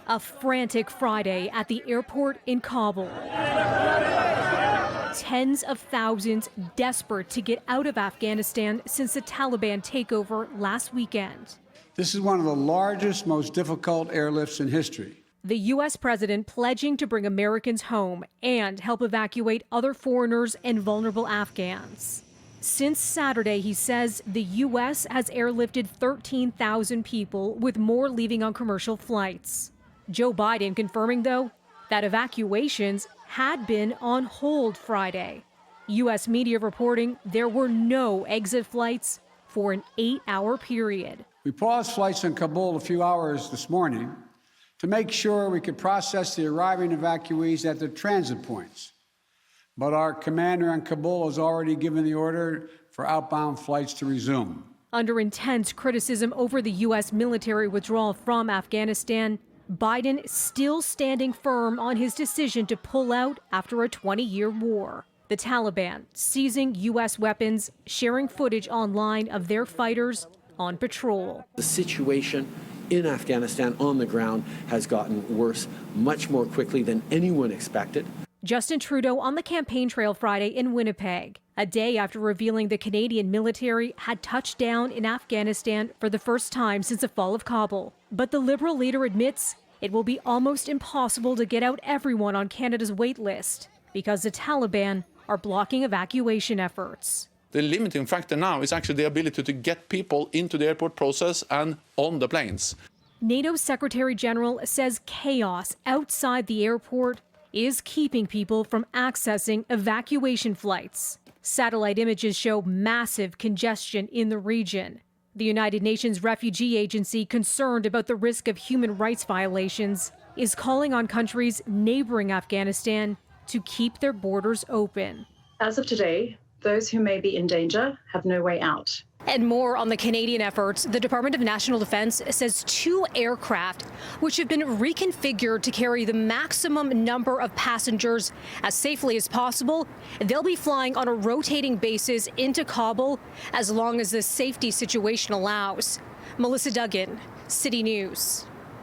A frantic Friday at the airport in Kabul. Tens of thousands desperate to get out of Afghanistan since the Taliban takeover last weekend. This is one of the largest, most difficult airlifts in history. The U.S. president pledging to bring Americans home and help evacuate other foreigners and vulnerable Afghans. Since Saturday, he says the U.S. has airlifted 13,000 people, with more leaving on commercial flights. Joe Biden confirming, though, that evacuations had been on hold Friday. U.S. media reporting there were no exit flights for an 8-hour period. We paused flights in Kabul a few hours this morning to make sure we could process the arriving evacuees at their transit points. But our commander in Kabul has already given the order for outbound flights to resume. Under intense criticism over the U.S. military withdrawal from Afghanistan, Biden still standing firm on his decision to pull out after a 20-year war. The Taliban seizing U.S. weapons, sharing footage online of their fighters on patrol. The situation in Afghanistan on the ground has gotten worse much more quickly than anyone expected. Justin Trudeau on the campaign trail Friday in Winnipeg, a day after revealing the Canadian military had touched down in Afghanistan for the first time since the fall of Kabul. But the Liberal leader admits it will be almost impossible to get out everyone on Canada's wait list because the Taliban are blocking evacuation efforts. The limiting factor now is actually the ability to get people into the airport process and on the planes. NATO's Secretary General says chaos outside the airport is keeping people from accessing evacuation flights. Satellite images show massive congestion in the region. The United Nations Refugee Agency, concerned about the risk of human rights violations, is calling on countries neighboring Afghanistan to keep their borders open. As of today, those who may be in danger have no way out. And more on the Canadian efforts. The Department of National Defense says 2 aircraft, which have been reconfigured to carry the maximum number of passengers as safely as possible, they'll be flying on a rotating basis into Kabul as long as the safety situation allows. Melissa Duggan, City News.